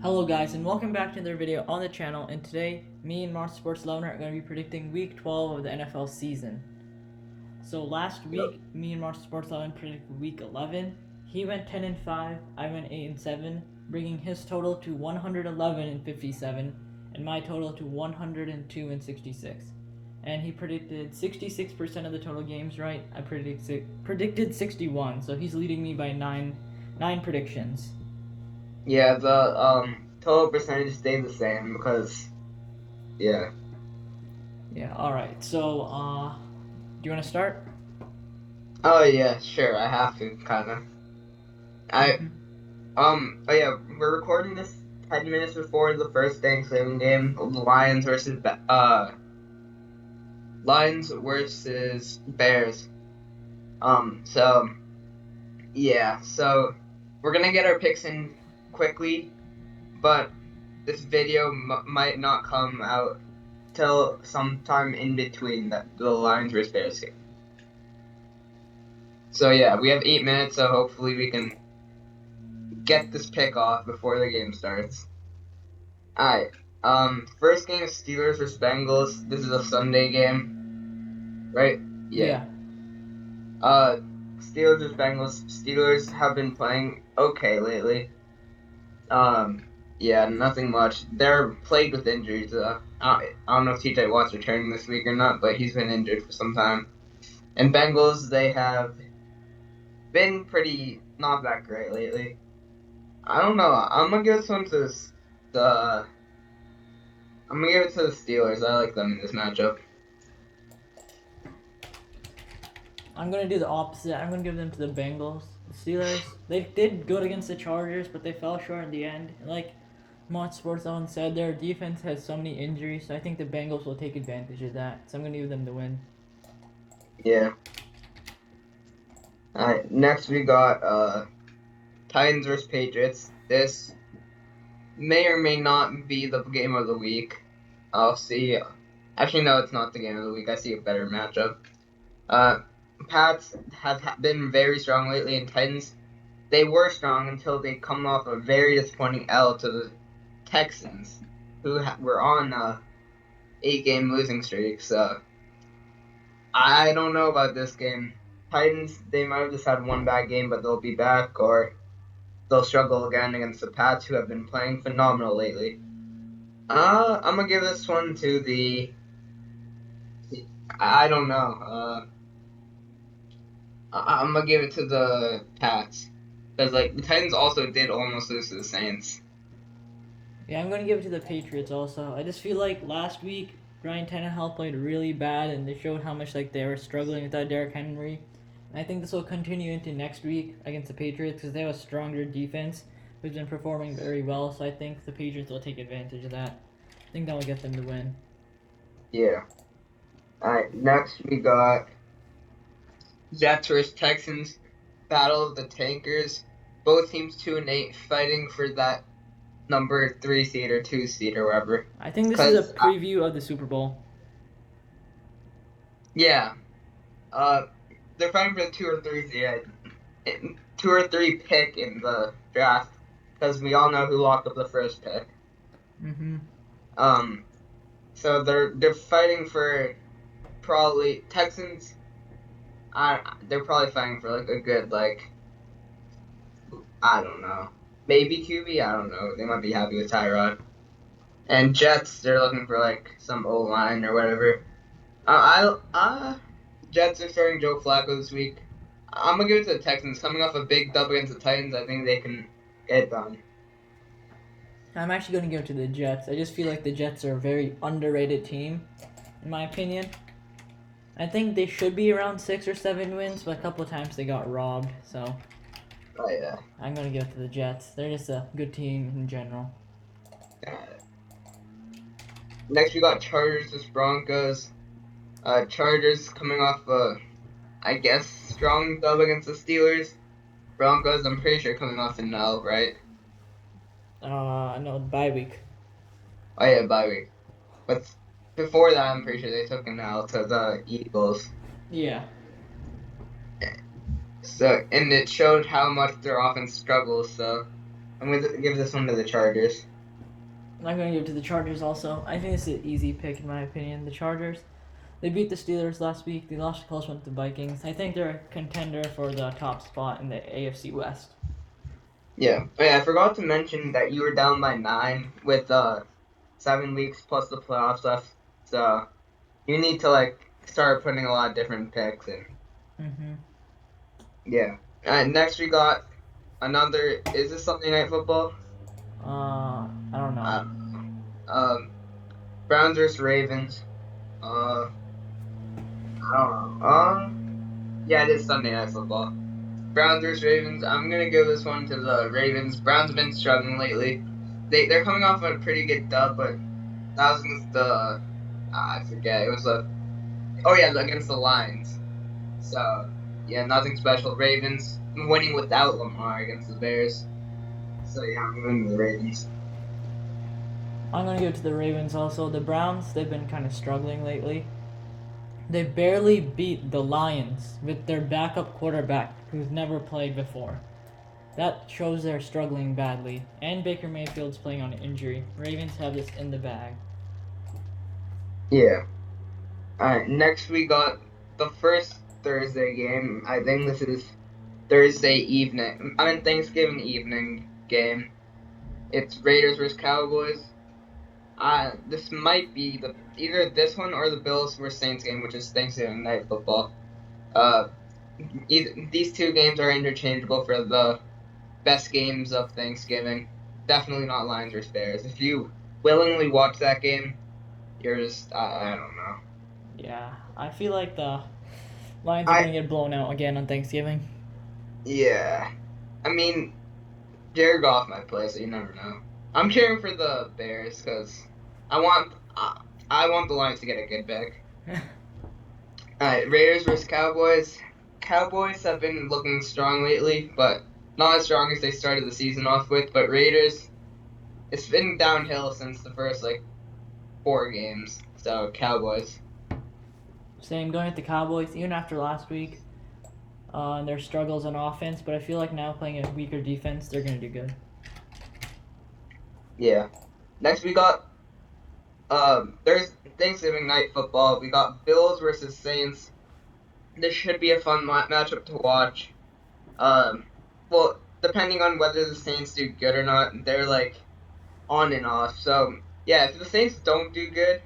Hello guys and welcome back to another video on the channel, and today me and Mars Sports Loner are going to be predicting week 12 of the NFL season. So last week me and Mars Sports Loner predicted week 11. He went 10-5, I went 8-7, bringing his total to 111-57 and my total to 102-66. And he predicted 66% of the total games right. I predicted 61, so he's leading me by nine predictions. Yeah, the total percentage stayed the same because, yeah. Yeah, alright. So, do you want to start? Oh yeah, sure. I have to kind of. Oh yeah, we're recording this 10 minutes before the first Thanksgiving game, Lions versus Bears. So yeah, so we're gonna get our picks in quickly, but this video might not come out till sometime in between the Lions versus Bears game. So yeah, we have 8 minutes, so hopefully we can get this pick off before the game starts. Alright. First game is Steelers versus Bengals. This is a Sunday game, right? Yeah. Steelers versus Bengals. Steelers have been playing okay lately. Yeah, nothing much. They're plagued with injuries. I don't know if TJ Watt's returning this week or not, but he's been injured for some time. And Bengals, they have been pretty not that great lately. I don't know. I'm gonna give this one to the. I'm gonna give it to the Steelers. I like them in this matchup. I'm gonna do the opposite. I'm gonna give them to the Bengals. The Steelers, they did good against the Chargers, but they fell short in the end. And like Mont Sports Zone said, their defense has so many injuries, so I think the Bengals will take advantage of that. So I'm gonna give them the win. Yeah. Alright, next we got Titans versus Patriots. This may or may not be the game of the week. I'll see. Actually, no, it's not the game of the week. I see a better matchup. Pats have been very strong lately, and Titans, they were strong until they come off a very disappointing L to the Texans, who were on a 8-game losing streak. So I don't know about this game. Titans, they might have just had one bad game, but they'll be back, or they'll struggle again against the Pats, who have been playing phenomenal lately. I'm gonna give this one to the. I don't know. I'm gonna give it to the Pats, because like the Titans also did almost lose to the Saints. Yeah, I'm gonna give it to the Patriots also. I just feel like last week Ryan Tannehill played really bad, and they showed how much like they were struggling without Derrick Henry. And I think this will continue into next week against the Patriots because they have a stronger defense who's been performing very well. So I think the Patriots will take advantage of that. I think that will get them the win. Yeah. All right. Next we got Jets versus Texans. Battle of the Tankers. Both teams 2-8, fighting for that number 3 seed or 2 seed or whatever. I think this is a preview of the Super Bowl. Yeah. They're fighting for the 2 or 3 seed, 2 or 3 pick in the draft, because we all know who locked up the first pick. So they're fighting for probably Texans. They're probably fighting for like a good I don't know, maybe QB. I don't know. They might be happy with Tyrod. And Jets, they're looking for like some O line or whatever. Jets are starting Joe Flacco this week. I'm gonna give it to the Texans. Coming off a big dub against the Titans, I think they can get it done. I'm actually going to give it to the Jets. I just feel like the Jets are a very underrated team, in my opinion. I think they should be around 6 or 7 wins, but a couple of times they got robbed. So, oh yeah, I'm going to give it to the Jets. They're just a good team in general. Next we got Chargers vs Broncos. Chargers coming off I guess strong dub against the Steelers. Broncos, I'm pretty sure coming off an L, right? No, bye week. Oh yeah, bye week. But before that, I'm pretty sure they took an L to the Eagles. Yeah. So, and it showed how much their offense struggles. So, I'm gonna give this one to the Chargers. I'm going to give it to the Chargers also. I think it's an easy pick in my opinion. The Chargers. They beat the Steelers last week. They lost a close one to the Vikings. I think they're a contender for the top spot in the AFC West. Yeah. Oh, yeah, I forgot to mention that you were down by 9 with 7 weeks plus the playoffs left. So you need to start putting a lot of different picks in. Mm-hmm. Yeah. And next we got another. Is this Sunday Night Football? I don't know. I don't know. Browns versus Ravens. I don't know. Yeah, it is Sunday Night Football. Browns versus Ravens. I'm gonna give this one to the Ravens. Browns have been struggling lately. They're coming off a pretty good dub, but that was against the I forget. It was against the Lions. So yeah, nothing special. Ravens winning without Lamar against the Bears. So yeah, I'm going to the Ravens. I'm going to give it to the Ravens also. The Browns, they've been kind of struggling lately. They barely beat the Lions with their backup quarterback who's never played before. That shows they're struggling badly. And Baker Mayfield's playing on an injury. Ravens have this in the bag. Yeah. Alright, next we got the first Thursday game. I think this is Thanksgiving evening game. It's Raiders versus Cowboys. This might be either this one or the Bills versus Saints game, which is Thanksgiving night football. These two games are interchangeable for the best games of Thanksgiving. Definitely not Lions versus Bears. If you willingly watch that game, you're just I don't know. Yeah, I feel like the Lions are going to get blown out again on Thanksgiving. Yeah, I mean, Jared Goff might play, so you never know. I'm cheering for the Bears because I want the Lions to get a good pick. Alright, Raiders versus Cowboys. Cowboys have been looking strong lately, but not as strong as they started the season off with. But Raiders, it's been downhill since the first 4 games. So Cowboys. Same, going with the Cowboys, even after last week. And their struggles on offense, but I feel like now playing a weaker defense, they're going to do good. Yeah. Next we got there's Thanksgiving night football. We got Bills versus Saints. This should be a fun matchup to watch. Well, depending on whether the Saints do good or not, they're on and off. So yeah, if the Saints don't do good,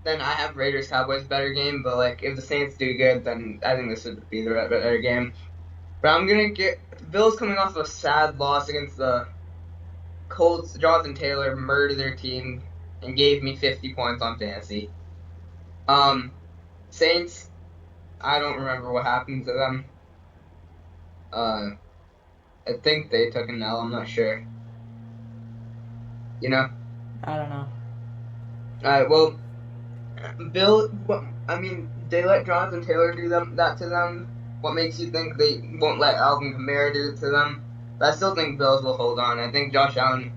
then I have Raiders Cowboys better game. But if the Saints do good, then I think this would be the better game. But I'm gonna get the Bills coming off a sad loss against the Colts. Jonathan Taylor murdered their team and gave me 50 points on fantasy. Saints, I don't remember what happened to them. I think they took an L. I'm not sure. You know? I don't know. Well, they let Jonathan Taylor do that to them. What makes you think they won't let Alvin Kamara do it to them? But I still think Bills will hold on. I think Josh Allen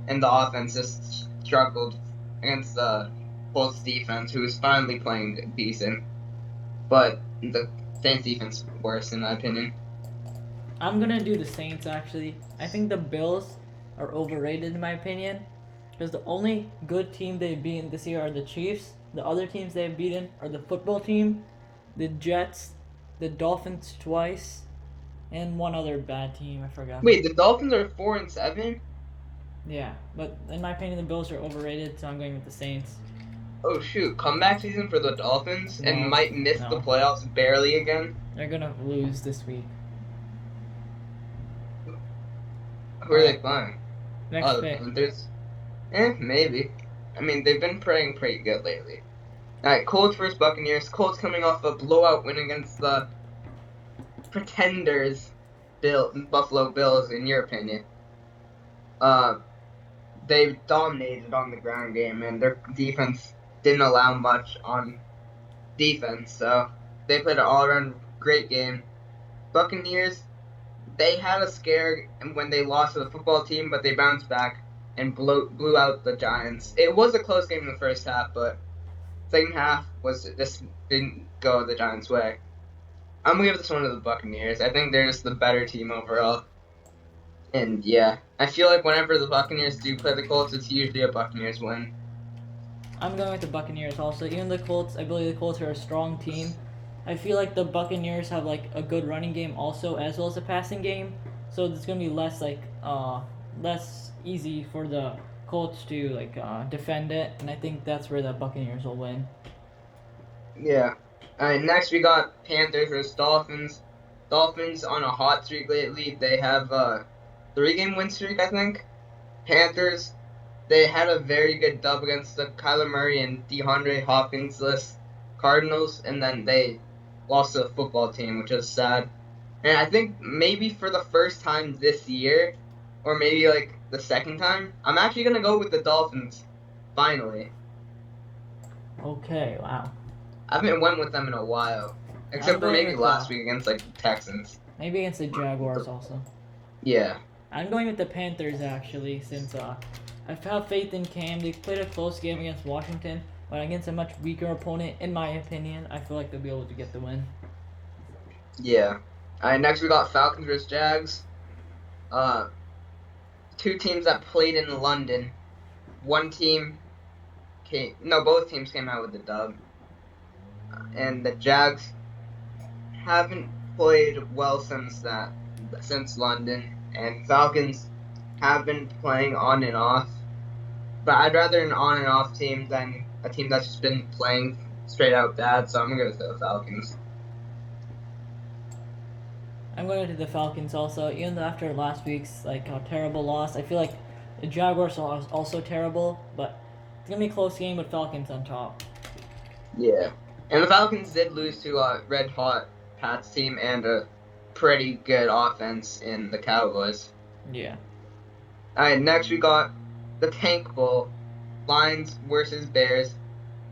and the offense just struggled against the Colts defense, who is finally playing decent. But the Saints defense worse, in my opinion. I'm gonna do the Saints actually. I think the Bills are overrated in my opinion, because the only good team they've beaten this year are the Chiefs. The other teams they've beaten are the football team, the Jets, the Dolphins twice, and one other bad team. I forgot. Wait, the Dolphins are 4-7? Yeah, but in my opinion, the Bills are overrated, so I'm going with the Saints. Oh shoot, comeback season for the Dolphins and No, might miss the playoffs barely again. They're gonna lose this week. Who are they playing? Next pick. Panthers? Maybe. I mean, they've been playing pretty good lately. Alright, Colts versus Buccaneers. Colts coming off a blowout win against the pretenders, Buffalo Bills, in your opinion. They dominated on the ground game, and their defense didn't allow much on defense, so they played an all-around great game. Buccaneers, they had a scare when they lost to the football team, but they bounced back and blew out the Giants. It was a close game in the first half, but second half just didn't go the Giants' way. I'm gonna give this one to the Buccaneers. I think they're just the better team overall. And yeah, I feel like whenever the Buccaneers do play the Colts, it's usually a Buccaneers win. I'm going with the Buccaneers also. Even the Colts, I believe the Colts are a strong team. I feel like the Buccaneers have like a good running game also, as well as a passing game. So it's gonna be less easy for the Colts to defend it, and I think that's where the Buccaneers will win. Yeah. Alright, next we got Panthers versus Dolphins. Dolphins on a hot streak lately. They have a 3-game win streak, I think. Panthers, they had a very good dub against the Kyler Murray and DeAndre Hopkins-less Cardinals, and then they lost to the football team, which is sad. And I think maybe for the first time this year, or maybe like the second time, I'm actually gonna go with the Dolphins. Finally, Okay, wow. I haven't went with them in a while, except I'm for going maybe with last week against like the Texans. maybe against the Jaguars also. Yeah, I'm going with the Panthers actually, since I have faith in Cam. They played a close game against Washington, but against a much weaker opponent, in my opinion, I feel like they'll be able to get the win. yeah. All right, next we got Falcons versus Jags. Two teams that played in London. Both teams came out with the dub, and the Jags haven't played well since London, and Falcons have been playing on and off. But I'd rather an on and off team than a team that's just been playing straight out bad. So I'm gonna go with the Falcons. I'm going to the Falcons also, even though after last week's terrible loss, I feel like the Jaguars are also terrible, but it's gonna be a close game with Falcons on top. Yeah, and the Falcons did lose to a red hot Pats team and a pretty good offense in the Cowboys. Yeah. All right, next we got the Tank Bowl, Lions versus Bears.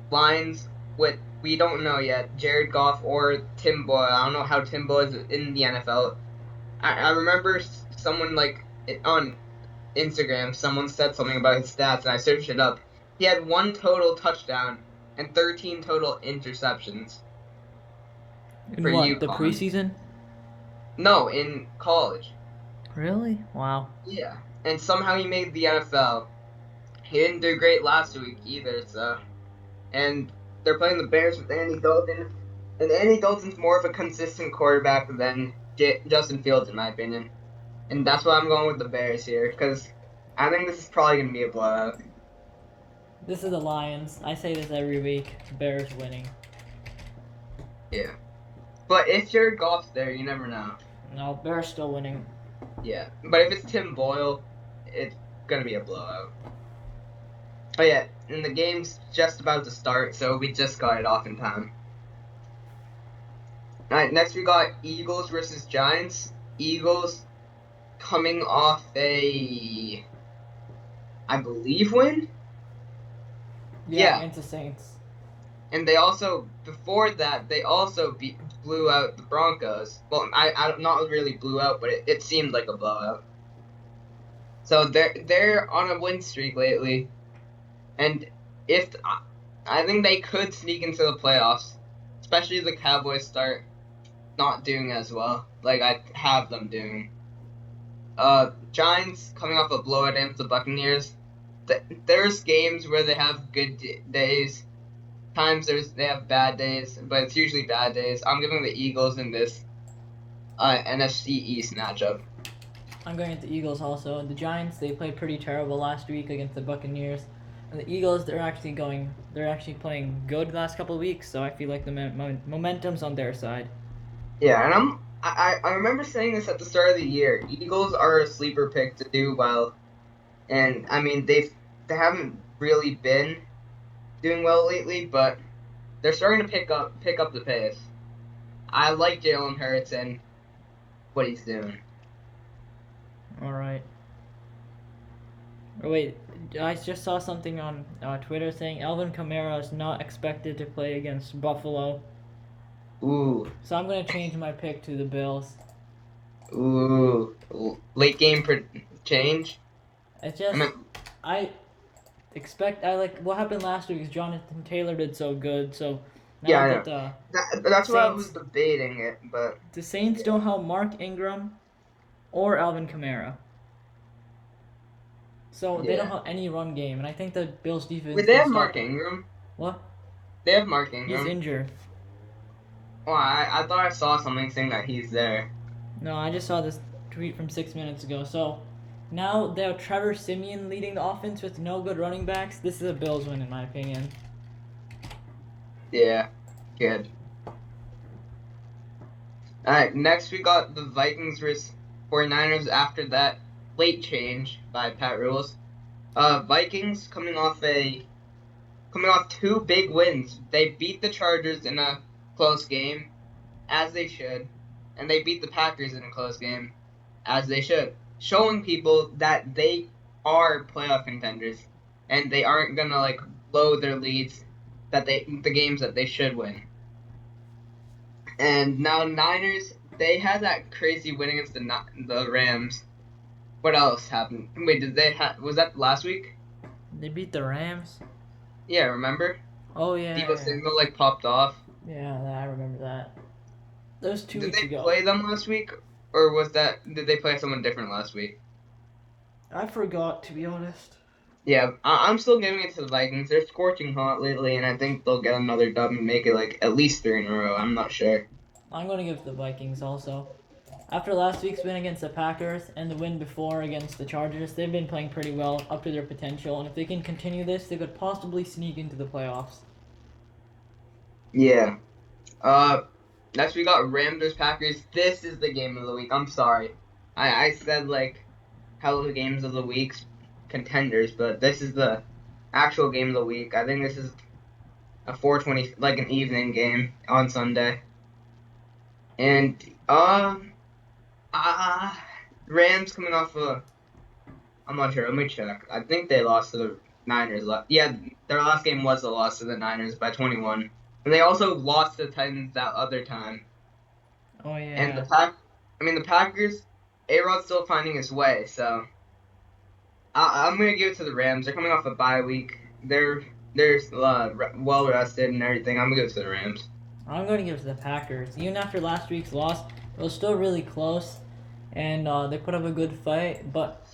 Lions with we don't know yet, Jared Goff or Tim Boyle. I don't know how Tim Boyle is in the NFL. I remember someone on Instagram, someone said something about his stats, and I searched it up. He had 1 total touchdown and 13 total interceptions. In For what, the UConn. preseason? No, in college. Really? Wow. Yeah, and somehow he made the NFL. He didn't do great last week either, so. And they're playing the Bears with Andy Dalton, and Andy Dalton's more of a consistent quarterback than Justin Fields, in my opinion. And that's why I'm going with the Bears here, because I think this is probably going to be a blowout. This is the Lions. I say this every week. Bears winning. Yeah. But if Jared Goff's there, you never know. No, Bears still winning. Yeah. But if it's Tim Boyle, it's going to be a blowout. Oh yeah, and the game's just about to start, so we just got it off in time. Alright, next we got Eagles versus Giants. Eagles coming off I believe, win? Yeah. Against the Saints. And they also, before that, they also blew out the Broncos. Well, I not really blew out, but it seemed like a blowout. So they're on a win streak lately. And I think they could sneak into the playoffs, especially if the Cowboys start not doing as well, like I have them doing. Giants coming off a blowout against the Buccaneers. There's games where they have good days. Times they have bad days, but it's usually bad days. I'm giving the Eagles in this NFC East matchup. I'm going with the Eagles also. The Giants, they played pretty terrible last week against the Buccaneers. And the Eagles, they're actually playing good the last couple of weeks, so I feel like the momentum's on their side. Yeah, and I remember saying this at the start of the year. Eagles are a sleeper pick to do well, and I mean they haven't really been doing well lately, but they're starting to pick up the pace. I like Jalen Hurts and what he's doing. All right. Oh, wait, I just saw something on Twitter saying Alvin Kamara is not expected to play against Buffalo. Ooh. So I'm going to change my pick to the Bills. Ooh. Late game change? It's just, what happened last week is Jonathan Taylor did so good, so now Yeah, I know. that That's why I was debating it, but the Saints don't have Mark Ingram or Alvin Kamara. So they don't have any run game, and I think the Bills defense. Wait, they have can Mark stop. Ingram. What? They have Mark He's Ingram. injured. Oh, I thought I saw something saying that he's there. No, I just saw this tweet from 6 minutes ago. So now they have Trevor Siemian leading the offense with no good running backs. This is a Bills win, in my opinion. Yeah, good. Alright, next we got the Vikings vs 49ers after that late change by Pat Rules. Vikings coming off two big wins. They beat the Chargers in a close game, as they should, and they beat the Packers in a close game, as they should, showing people that they are playoff contenders and they aren't gonna like blow their leads the games that they should win. And now Niners, they had that crazy win against the Rams. What else happened? Wait, was that last week? They beat the Rams. Yeah, remember? Oh yeah. Deebo Samuel like popped off. Yeah, I remember that. That was 2 Did weeks they ago. play them last week, or did they play someone different last week? I forgot, to be honest. Yeah, I'm still giving it to the Vikings. They're scorching hot lately, and I think they'll get another dub and make it like at least 3 in a row. I'm not sure. I'm going to give it to the Vikings also. After last week's win against the Packers and the win before against the Chargers, they've been playing pretty well, up to their potential, and if they can continue this, they could possibly sneak into the playoffs. Yeah. Next we got Rams vs Packers. This is the game of the week. I'm sorry. I said like how the games of the week's contenders, but this is the actual game of the week. I think this is a 4:20, like an evening game on Sunday. And Rams coming off I'm not sure. Let me check. I think they lost to the Niners. Yeah, their last game was a loss to the Niners by 21. And they also lost to the Titans that other time. Oh yeah. And the Packers, A-Rod's still finding his way, so I'm gonna give it to the Rams. They're coming off a bye week. They're well rested and everything. I'm gonna give it to the Rams. I'm going to give it to the Packers. Even after last week's loss, it was still really close, and they put up a good fight, but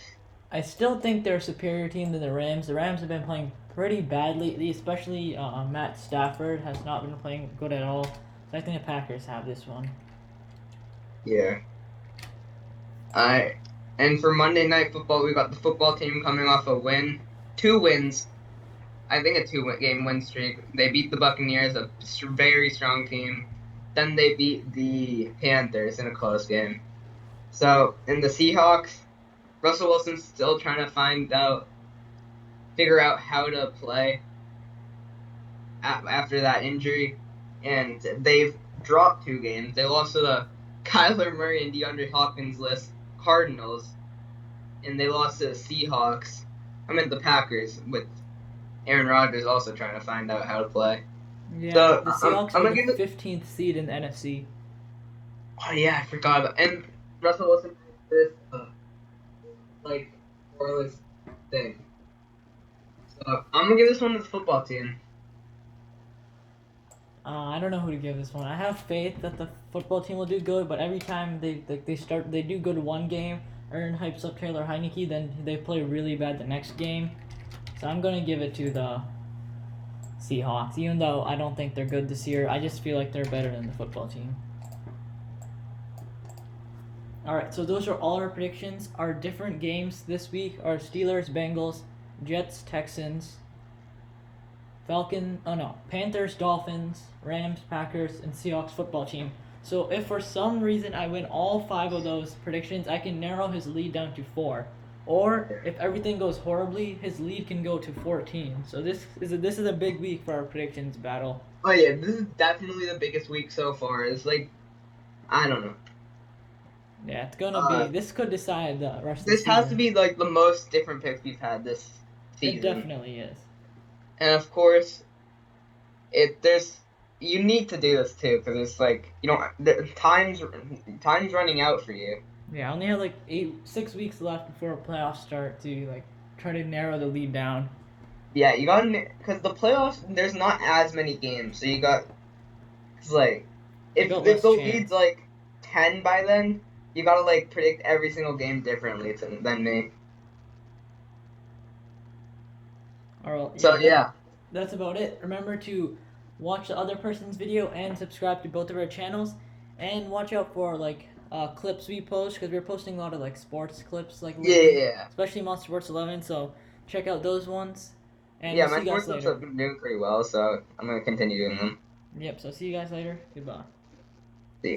I still think they're a superior team than the Rams. The Rams have been playing pretty bad lately, especially Matt Stafford has not been playing good at all. So I think the Packers have this one. Yeah. And for Monday Night Football, we got the football team coming off a win. 2 wins. I think a 2-game win streak. They beat the Buccaneers, a very strong team. Then they beat the Panthers in a close game. So, in the Seahawks, Russell Wilson's still trying to figure out how to play after that injury. And they've dropped 2 games. They lost to the Kyler Murray and DeAndre Hopkins list Cardinals. And they lost to the Seahawks. The Packers with Aaron Rodgers also trying to find out how to play. Yeah, So, the Seahawks I'm are gonna the 15th seed in the NFC. Oh yeah, I forgot about. And Russell Wilson this scoreless thing. So I'm gonna give this one to the football team. I don't know who to give this one. I have faith that the football team will do good, but every time they do good one game, Aaron hypes up Taylor Heineke, then they play really bad the next game. So I'm gonna give it to the Seahawks, even though I don't think they're good this year. I just feel like they're better than the football team. Alright, so those are all our predictions. Our different games this week are Steelers, Bengals, Jets, Texans, Panthers, Dolphins, Rams, Packers, and Seahawks football team. So if for some reason I win all 5 of those predictions, I can narrow his lead down to 4. Or if everything goes horribly, his lead can go to 14. So this is a big week for our predictions battle. Oh yeah, this is definitely the biggest week so far. It's like, I don't know. Yeah, it's gonna be. This could decide the rest of the season. This has to be like the most different picks we've had this season. It definitely is. And of course, you need to do this too because it's like time's running out for you. Yeah, I only have like 6 weeks left before playoffs start to like try to narrow the lead down. Yeah, you got because the playoffs there's not as many games, so you got it's like if the lead's like 10 by then, you gotta like predict every single game differently than me. Alright. So yeah, That's about it. Remember to watch the other person's video and subscribe to both of our channels, and watch out for like clips we post, because we're posting a lot of like sports clips like lately, yeah. especially Monster Sports 11. So check out those ones, and Yeah, we'll see my you guys sports clips later. have been doing pretty well, so I'm gonna continue doing them. Yep. So see you guys later. Goodbye.